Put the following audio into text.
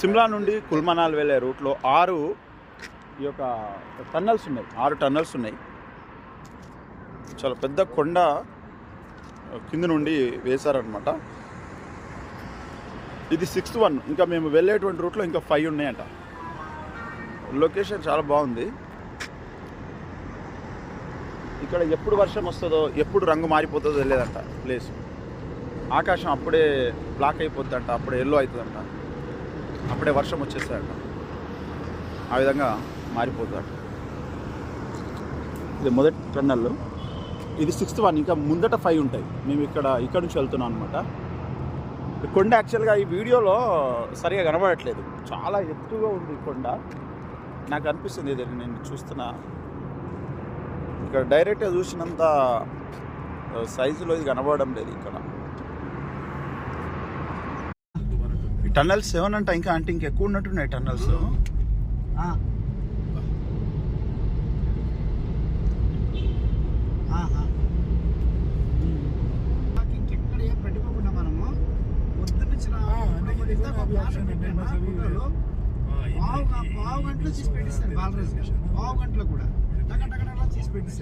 సిమ్లా నుండి కుల్మనాల్ వెళ్ళే రూట్లో 6 ఈ యొక్క టన్నల్స్ ఉన్నాయి. 6 టన్నల్స్ ఉన్నాయి. చాలా పెద్ద కొండ కింద నుండి వేశారనమాట. ఇది 6th వన్. ఇంకా మేము వెళ్ళేటువంటి రూట్లో ఇంకా 5 ఉన్నాయంట. లొకేషన్ చాలా బాగుంది. ఇక్కడ ఎప్పుడు వర్షం వస్తుందో, ఎప్పుడు రంగు మారిపోతుందో తెలియదంట. ప్లేస్ ఆకాశం అప్పుడే బ్లాక్ అయిపోద్దంట, అప్పుడే ఎల్లో అవుతుందంట, అప్పుడే వర్షం వచ్చేస్తాయంట. ఆ విధంగా మారిపోతుందంట. ఇది మొదటి టన్నల్. ఇది 6th వన్. ఇంకా ముందట 5 ఉంటాయి. మేము ఇక్కడ నుంచి వెళ్తున్నాం అనమాట. కొండ యాక్చువల్గా ఈ వీడియోలో సరిగా కనబడట్లేదు. చాలా ఎత్తుగా ఉంది కొండ. నాకు అనిపిస్తుంది ఇది నేను చూస్తున్నా. ఇక్కడ డైరెక్ట్గా చూసినంత సైజులో ఇది కనబడడం లేదు. ఇక్కడ ఈ టన్నల్స్ 7 అంట. ఇంకా అంటే ఇంకెక్కువ ఉన్నట్టున్నాయి టన్నల్స్. ఇంకెక్కడ ఏం పెట్టుకోకుండా మనము పొద్దున్న పావు గంటలో తీసి పెట్టిస్తాను. బాలరాజు పావు గంటలో కూడా టక టక తీసి పెట్టిస్తాను.